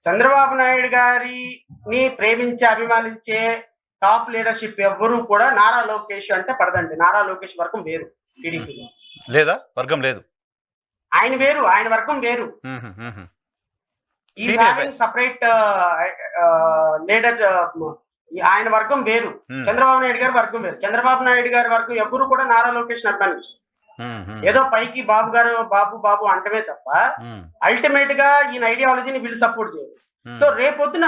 చంద్రబాబు నాయుడు గారిని ప్రేమించే, అభిమానించే టాప్ లీడర్‌షిప్ ఎవ్వరు కూడా నారా లోకేష్ అంటే పడదండి. నారా లోకేష్ వర్గం వేరు టీడీపీలో. లేదా? వర్గం లేదు. ఆయన వేరు. ఆయన వర్గం వేరు. Is having separate leader. ఆయన వర్గం వేరు. చంద్రబాబు నాయుడు గారి వర్గం వేరు. చంద్రబాబు నాయుడు గారి వర్గం ఎవ్వరు కూడా నారా లోకేష్ అభిమానించారు. ఏదో పైకి బాబు గారు బాబు అంటమే తప్ప అల్టిమేట్ గా ఈయన ఐడియాలజీని వీళ్ళు సపోర్ట్ చేయరు. సో రేపొద్దున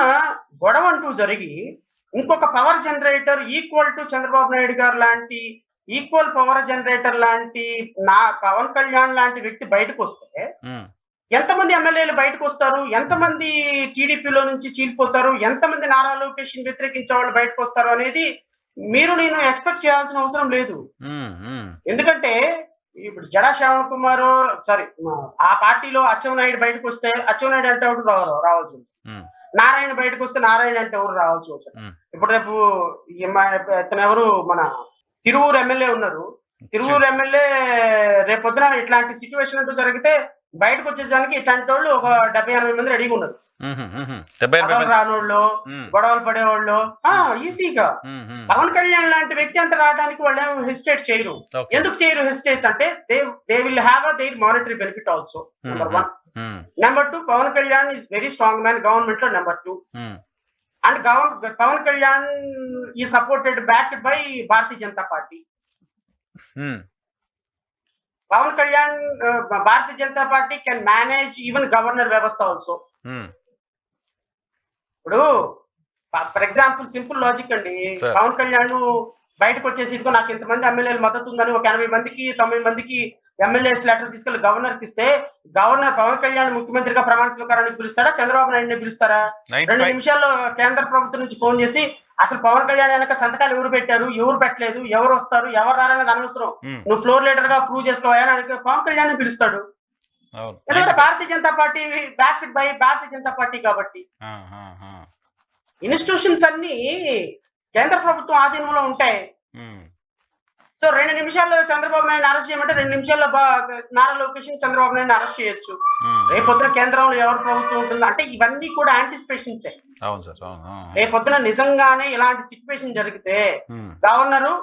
గొడవ అంటూ జరిగి ఇంకొక power generator equal to Chandrababu Naidu గారు లాంటి ఈక్వల్ పవర్ జనరేటర్ లాంటి పవన్ కళ్యాణ్ లాంటి వ్యక్తి బయటకు వస్తే ఎంతమంది ఎమ్మెల్యేలు బయటకు వస్తారు, ఎంతమంది టీడీపీలో నుంచి చీలిపోతారు, ఎంతమంది నారా లోకేష్ వ్యతిరేకించే వాళ్ళు బయటకు వస్తారు అనేది నేను ఎక్స్పెక్ట్ చేయాల్సిన అవసరం లేదు. ఎందుకంటే ఇప్పుడు జడా శ్రావణ్ కుమార్ ఆ పార్టీలో అచ్చెన్నాయుడు బయటకు వస్తే అచ్చెన్నాయుడు అంటే ఎవరు రావాల్సి వచ్చింది, నారాయణ బయటకు వస్తే నారాయణ అంటే ఎవరు రావాల్సి వచ్చింది. ఇప్పుడు రేపు ఇతను ఎవరు మన తిరువూరు ఎమ్మెల్యే ఉన్నారు. తిరువూరు ఎమ్మెల్యే రేపొద్దున ఇట్లాంటి సిచ్యువేషన్ అంటూ జరిగితే బయటకు వచ్చేదానికి ఇట్లాంటి వాళ్ళు ఒక 70-80 మంది రెడీగా ఉన్నారు. రానోళ్ళు, గొడవలు పడేవాళ్ళు ఈజీగా. పవన్ కళ్యాణ్ లాంటి వ్యక్తి అంటే రావడానికి వాళ్ళు ఏం హెసిటేట్ చేయరు. ఎందుకు చేయరు హెసిటేట్ అంటే they will have their monetary benefit also. Number 1. Number 2, Pawan Kalyan is very strong man government లో. నెంబర్ 2, అండ్ పవన్ కళ్యాణ్ ఈ supported backed by Bharatiya Janata Party. Pawan Kalyan Bharatiya Janata Party can manage even governor వ్యవస్థ ఆల్సో. ఇప్పుడు ఫర్ ఎగ్జాంపుల్ సింపుల్ లాజిక్ అండి. పవన్ కళ్యాణ్ బయటకు వచ్చేసి ఇదిగో నాకు ఇంతమంది ఎమ్మెల్యేలు మద్దతు ఉందని ఒక 80 మందికి 90 మందికి ఎమ్మెల్యేస్ లెటర్ తీసుకెళ్లి గవర్నర్కి ఇస్తే గవర్నర్ పవన్ కళ్యాణ్ ముఖ్యమంత్రిగా ప్రమాణ స్వీకారానికి పిలుస్తాడా, చంద్రబాబు నాయుడుని పిలుస్తారా? 2 నిమిషాల్లో కేంద్ర ప్రభుత్వం నుంచి ఫోన్ చేసి అసలు పవన్ కళ్యాణ్ వెనక సంతకాలు ఎవరు పెట్టారు, ఎవరు పెట్టలేదు, ఎవరు వస్తారు, ఎవరు రారనేది అనవసరం, నువ్వు ఫ్లోర్ లీడర్ గా ప్రూవ్ చేసుకోవాలని పవన్ కళ్యాణ్ పిలుస్తాడు. ఎందుకంటే భారతీయ జనతా పార్టీ బ్యాక్డ్ బై భారతీయ జనతా పార్టీ కాబట్టి ఇన్స్టిట్యూషన్స్ అన్ని కేంద్ర ప్రభుత్వం ఆధీనంలో ఉంటాయి. సో 2 నిమిషాల్లో చంద్రబాబు నాయుడు అరెస్ట్ చేయమంటే 2 నిమిషాల్లో నారా లోకేష్ చంద్రబాబు నాయుడు అరెస్ట్ చేయొచ్చు. రేపొద్దున కేంద్రంలో ఎవరు ప్రభుత్వం ఉంటుంది అంటే ఇవన్నీ కూడా యాంటిసిపేషన్సే. రేపొద్దున నిజంగానే ఇలాంటి సిచ్యువేషన్ జరిగితే governor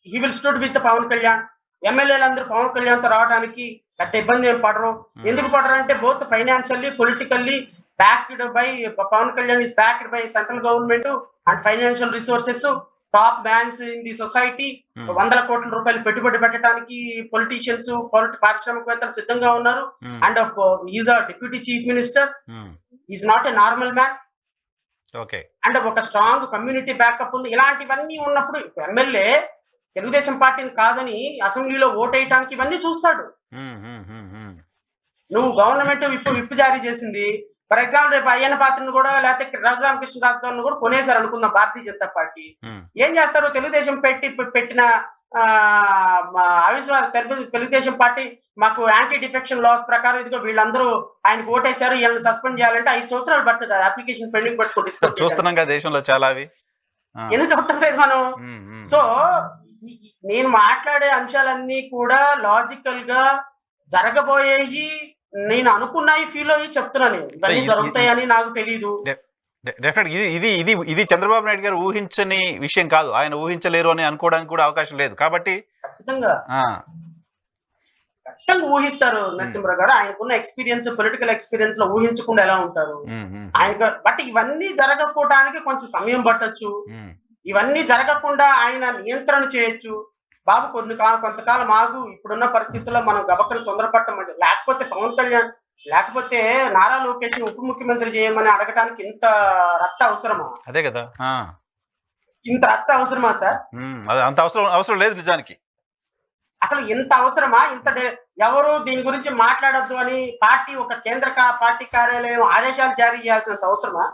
he will stood with Pawan Kalyan. ఎమ్మెల్యేలు అందరూ పవన్ కళ్యాణ్ తో రావడానికి పెద్ద ఇబ్బంది ఏం పడరు. ఎందుకు పడరు అంటే both financially politically backed by Pawan Kalyan is backed by central government and financial resources, top banks in the society. 100 కోట్ల రూపాయలు పెట్టుబడి పెట్టడానికి పొలిటీషియన్స్ పారిశ్రామికవేత్తలు సిద్ధంగా ఉన్నారు. And is a deputy chief minister, is not a normal man. And ఒక strong community backup ఉంది. ఇలాంటివన్నీ ఉన్నప్పుడు ఎమ్మెల్యే తెలుగుదేశం పార్టీని కాదని అసెంబ్లీలో ఓటేయటానికి ఇవన్నీ చూస్తాడు. నువ్వు గవర్నమెంట్ విప్పు జారీ చేసింది. ఫర్ ఎగ్జాంపుల్ రేపు అయ్యన్న పాత్రను కూడా లేకపోతే రఘురామకృష్ణరాజు గారిని కూడా కొనేశారు అనుకుందాం భారతీయ జనతా పార్టీ. ఏం చేస్తారు? తెలుగుదేశం పెట్టిన అవిశ్వాస తెలుగుదేశం పార్టీ మాకు యాంటీ డిఫెక్షన్ లాస్ ప్రకారం ఇదిగో వీళ్ళందరూ ఆయనకు ఓటేశారు, వీళ్ళని సస్పెండ్ చేయాలంటే 5 సంవత్సరాలు పడుతుంది. అప్లికేషన్ పెండింగ్ పెట్టుకుంటే దేశంలో చాలా ఎందుకు చెప్పడం లేదు మనం. సో నేను మాట్లాడే అంశాలన్నీ కూడా లాజికల్ గా జరగబోయేవి, నేను అనుకున్నాయి ఫీల్ అయ్యి చెప్తున్నాను. ఇవన్నీ జరుగుతాయని నాకు తెలియదు. ఇది చంద్రబాబు నాయుడు గారు ఊహించని విషయం కాదు. ఆయన ఊహించలేరు అని అనుకోవడానికి కూడా అవకాశం లేదు. కాబట్టి ఖచ్చితంగా ఊహిస్తారు నరసింహరావు గారు. ఆయనకున్న ఎక్స్పీరియన్స్, పొలిటికల్ ఎక్స్పీరియన్స్ లో ఊహించకుండా ఎలా ఉంటారు ఆయన. బట్ ఇవన్నీ జరగకపోవడానికి కొంచెం సమయం పట్టొచ్చు. ఇవన్నీ జరగకుండా ఆయన నియంత్రణ చేయొచ్చు. బాబు కొంతకాలం ఆగు, ఇప్పుడున్న పరిస్థితుల్లో మనం గబక్కను తొందరపడటం మంచిది. లేకపోతే పవన్ కళ్యాణ్ లేకపోతే నారా లోకేష్ ఉప ముఖ్యమంత్రి చేయమని అడగటానికి ఇంత రచ్చ అవసరమా? అదే కదా, ఇంత రచ్చ అవసరమా సార్? అంత అవసరం లేదు నిజానికి. అసలు ఇంత అవసరమా? ఎవరు దీని గురించి మాట్లాడొద్దు అని పార్టీ ఒక కేంద్ర పార్టీ కార్యాలయం ఆదేశాలు జారీ చేయాల్సినంత అవసరమా?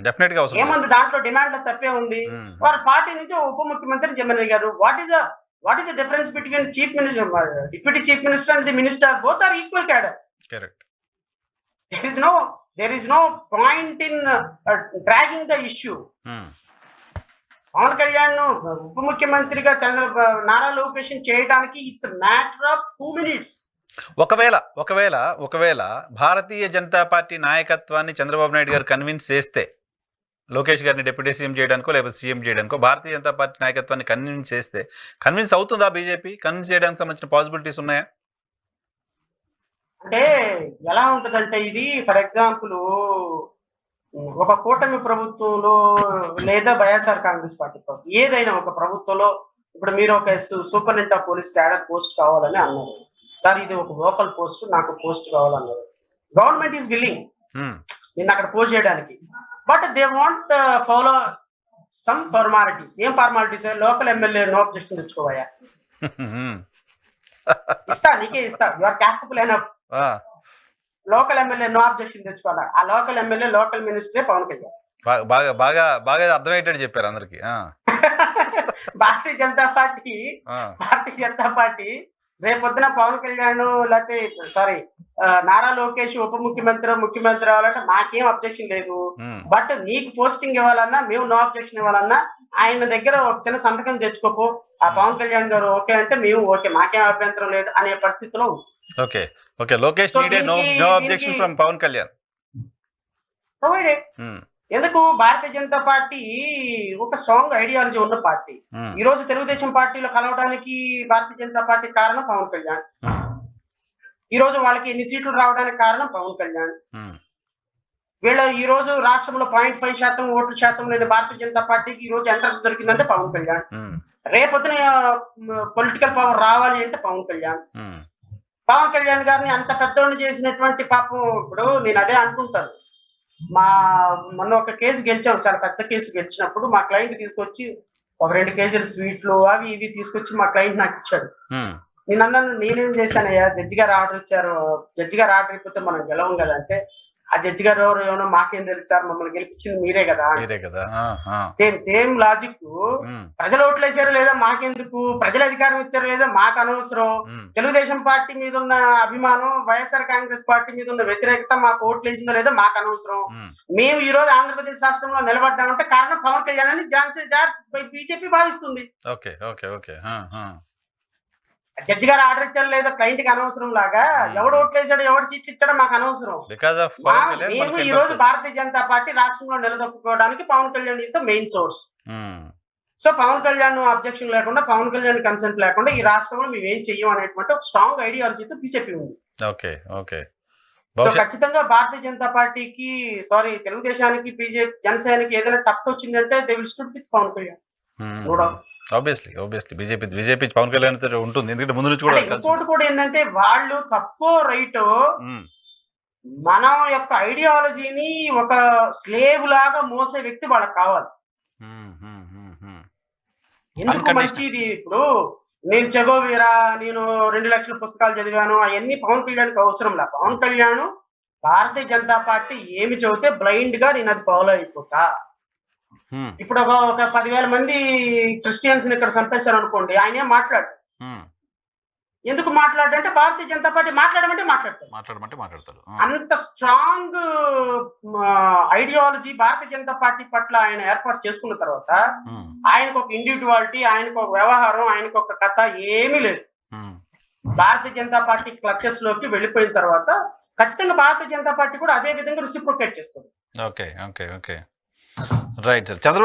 డెఫినెట్ గా ఏముంది దాంట్లో? డిమాండ్ తప్పే ఉంది. వారి పార్టీ నుంచి ఉప ముఖ్యమంత్రి జగన్ గారు what is the difference between chief minister, deputy chief minister and the minister? Both are equal cadre. Correct. There is no point in dragging the issue. Pawan Kalyan ఉప ముఖ్యమంత్రిగా నారా లోకేష్ చేయడానికి ఇట్స్ మ్యాటర్ ఆఫ్ 2 minutes. ఒకవేళ భారతీయ Janata party నాయకత్వాన్ని చంద్రబాబు నాయుడు గారు convince చేస్తే, లోకేష్ గారిని deputy CM చేయడానికో లేకపోతే సీఎం చేయడానికో భారతీయ జనతా పార్టీ నాయకత్వాన్ని కన్విన్స్ చేస్తే, కన్విన్స్ అవుతుందా బీజేపీ? కన్విన్స్ చేయడానికి సంబంధించిన పాసిబిలిటీస్ ఉన్నాయా? అంటే ఎలా ఉంటదంటే, ఇది ఫర్ ఎగ్జాంపుల్ ఒక కూటమి ప్రభుత్వంలో లేదా వైఎస్ఆర్ కాంగ్రెస్ పార్టీ ప్రభుత్వం, ఏదైనా ఒక ప్రభుత్వంలో ఇప్పుడు మీరు ఒక superintendent of police cadre post కావాలని అన్నారు సార్, ఇది ఒక లోకల్ పోస్ట్, నాకు పోస్ట్ కావాలన్నారు. గవర్నమెంట్ ఈజ్ విల్లింగ్ నిన్న అక్కడ పోస్ట్ చేయడానికి, but they want follow some formalities. ఏం formalities? Local MLA no objection తెచ్చుకోవయ్యా, ఇస్తా నీకే ఇస్తా, you are capable enough. Local MLA no objection తెచ్చుకోవాలి. ఆ లోకల్ ఎమ్మెల్యే లోకల్ మినిస్టరే పవన్ కళ్యాణ్. బాగా బాగా బాగా అర్థమయ్యేటట్టు చెప్పారు అందరికి. భారతీయ జనతా పార్టీ రేపొద్దున పవన్ కళ్యాణ్ లేకపోతే సారీ నారా లోకేష్ ఉప ముఖ్యమంత్రి అవ్వాలంటే మాకేం అబ్జెక్షన్ లేదు, బట్ నీకు పోస్టింగ్ ఇవ్వాలన్నా మేము నో అబ్జెక్షన్ ఇవ్వాలన్నా ఆయన దగ్గర ఒక చిన్న సంతకం తెచ్చుకోపో, ఆ పవన్ కళ్యాణ్ గారు ఓకే అంటే మేము ఓకే, మాకేం అభ్యంతరం లేదు అనే పరిస్థితిలో okay okay Lokesh no objection from Pawan Kalyan provided. ఎందుకు? భారతీయ జనతా పార్టీ ఒక స్ట్రాంగ్ ఐడియాలజీ ఉన్న పార్టీ. ఈ రోజు తెలుగుదేశం పార్టీలో కలవడానికి భారతీయ జనతా పార్టీ కారణం పవన్ కళ్యాణ్. ఈ రోజు వాళ్ళకి ఎన్ని సీట్లు రావడానికి కారణం పవన్ కళ్యాణ్. వీళ్ళ ఈ రోజు రాష్ట్రంలో 0.5% ఓట్ల శాతం లేని భారతీయ జనతా పార్టీకి ఈ రోజు ఎంట్రన్స్ దొరికిందంటే పవన్ కళ్యాణ్. రేపొద్దున పొలిటికల్ పవర్ రావాలి అంటే పవన్ కళ్యాణ్. పవన్ కళ్యాణ్ గారిని అంత పెద్దోళ్ళు చేసినటువంటి పాపం, ఇప్పుడు నేను అదే అనుకుంటాను, మొన్న ఒక కేసు గెలిచాం, చాలా పెద్ద కేసు గెలిచినప్పుడు మా క్లయింట్ తీసుకొచ్చి ఒక 2 కేజీలు స్వీట్లు అవి ఇవి తీసుకొచ్చి మా క్లయింట్ నాకు ఇచ్చాడు. నేను అన్నాను, నేనేం చేశానయ్యా, జడ్జి గారు ఆర్డర్ ఇచ్చారు, జడ్జి గారు ఆర్డర్ ఇప్పితే మనం గెలవం కదా అంటే, ఆ జడ్జి గారు ఏమో మాకేం తెలుసు సార్, మమ్మల్ని గెలిపించింది మీరే కదా. Same logic. ప్రజలు ఓట్లు వేసారో లేదా మాకెందుకు, ప్రజల అధికారం ఇచ్చారో లేదా మాకు అనవసరం. తెలుగుదేశం పార్టీ మీద ఉన్న అభిమానం, వైఎస్ఆర్ కాంగ్రెస్ పార్టీ మీద ఉన్న వ్యతిరేకత మాకు ఓట్లు వేసిందో లేదా మాకు అనవసరం. మేము ఈ రోజు ఆంధ్రప్రదేశ్ రాష్ట్రంలో నిలబడ్డామంటే కారణం పవన్ కళ్యాణ్ అని బీజేపీ భావిస్తుంది. జడ్జి గారు ఆర్డర్ ఇచ్చారు లేదా క్లయింట్ కి అనవసరం లాగా, ఎవడు ఓట్లు వేసాడో ఎవడు సీట్లు ఇచ్చాడో మాకు అనవసరం. మేము ఈ రోజు భారతీయ జనతా పార్టీ రాష్ట్రంలో నిలదొక్కుకోవడానికి Pawan Kalyan is the main source. So Pawan Kalyan objection లేకుండా, పవన్ కళ్యాణ్ కన్సెంట్ లేకుండా ఈ రాష్ట్రంలో మేము ఏం చెయ్యం అనేటువంటి ఒక స్ట్రాంగ్ ఐడియాలజీతో బీజేపీ ఉంది. సో ఖచ్చితంగా భారతీయ జనతా పార్టీకి తెలుగుదేశానికి జనసేనకి ఏదైనా టఫ్ వచ్చిందంటే they will stood with Pawan Kalyan. Obviously BJP Pawan Kalyan ఉంటుంది, ఎందుకంటే ముందు నుంచి కూడా. ఇంకోటి కూడా ఏంటంటే, వాళ్ళు తప్పో రైటో మన యొక్క ఐడియాలజీని ఒక స్లేవ్ లాగా మోసే వ్యక్తి వాళ్ళకి కావాలి. ఎందుకు మంచిది? ఇప్పుడు నేను చెగోవీరా, నేను 2 లక్షల పుస్తకాలు చదివాను, అవన్నీ పవన్ కళ్యాణ్కి అవసరం లే. పవన్ కళ్యాణ్ భారతీయ జనతా పార్టీ ఏమి చెబితే బ్లైండ్ గా నేను అది ఫాలో అయిపోతా. ఇప్పుడు ఒక 10,000 మంది క్రిస్టియన్స్ ఇక్కడ చంపేశారు అనుకోండి, ఆయన ఏం మాట్లాడు. ఎందుకు మాట్లాడంటే భారతీయ జనతా పార్టీ మాట్లాడమంటే మాట్లాడతారు. అంత స్ట్రాంగ్ ఐడియాలజీ భారతీయ జనతా పార్టీ పట్ల ఆయన ఏర్పాటు చేసుకున్న తర్వాత ఆయనకు ఒక ఇండివిజువాలిటీ, ఆయనకు ఒక వ్యవహారం, ఆయనకు ఒక కథ ఏమీ లేదు. భారతీయ జనతా పార్టీ క్లచెస్ లోకి వెళ్ళిపోయిన తర్వాత ఖచ్చితంగా భారతీయ జనతా పార్టీ కూడా అదే విధంగా రెసిప్రొకేట్ చేస్తుంది. Right sir. చంద్రబాబు